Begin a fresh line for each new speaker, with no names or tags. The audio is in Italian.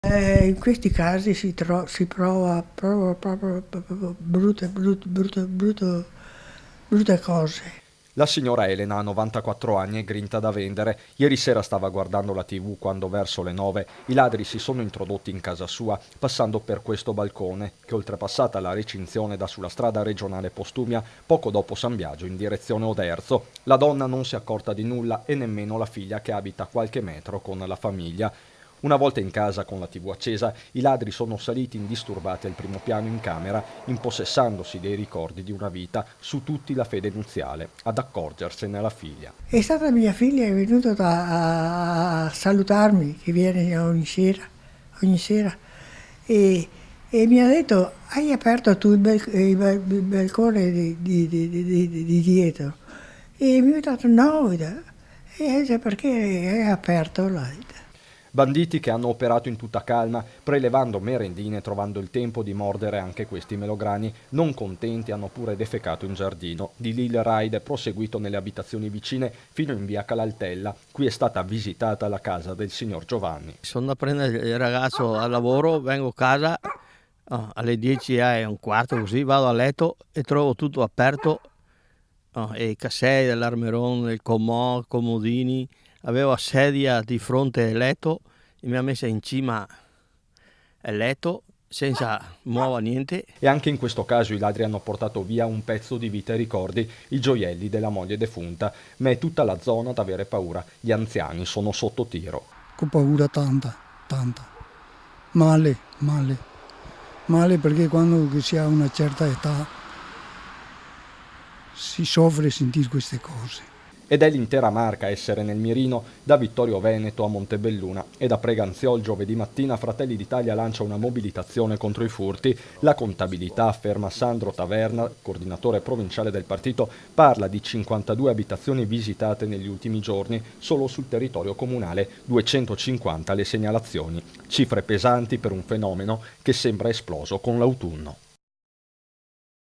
In questi casi si prova proprio brutte cose.
La signora Elena ha 94 anni e grinta da vendere. Ieri sera stava guardando la TV quando verso le 9 i ladri si sono introdotti in casa sua, passando per questo balcone, che oltrepassata la recinzione dà sulla strada regionale Postumia, poco dopo San Biagio in direzione Oderzo. La donna non si è accorta di nulla e nemmeno la figlia che abita a qualche metro con la famiglia. Una volta in casa con la TV accesa, i ladri sono saliti indisturbati al primo piano in camera, impossessandosi dei ricordi di una vita, su tutti la fede nuziale, ad accorgersene la figlia.
È stata mia figlia che è venuta a salutarmi, che viene ogni sera e mi ha detto: hai aperto tu il balcone di dietro? E mi ha detto no, e dice, perché hai aperto là?
Banditi che hanno operato in tutta calma, prelevando merendine e trovando il tempo di mordere anche questi melograni, non contenti hanno pure defecato in giardino. Di lì il raid è proseguito nelle abitazioni vicine fino in via Calaltella. Qui è stata visitata la casa del signor Giovanni.
Sono da prendere il ragazzo al lavoro, vengo a casa alle 10:15 così, vado a letto e trovo tutto aperto, e i cassei dell'armeron, il comodini, avevo la sedia di fronte al letto e mi ha messa in cima al letto senza muova niente.
E anche in questo caso i ladri hanno portato via un pezzo di vita e ricordi, i gioielli della moglie defunta, ma è tutta la zona ad avere paura. Gli anziani sono sotto tiro.
Ho paura tanta. Male perché quando si ha una certa età si soffre a sentire queste cose.
Ed è l'intera Marca a essere nel mirino, da Vittorio Veneto a Montebelluna. E da Preganziol giovedì mattina Fratelli d'Italia lancia una mobilitazione contro i furti. La contabilità, afferma Sandro Taverna, coordinatore provinciale del partito, parla di 52 abitazioni visitate negli ultimi giorni solo sul territorio comunale, 250 le segnalazioni. Cifre pesanti per un fenomeno che sembra esploso con l'autunno.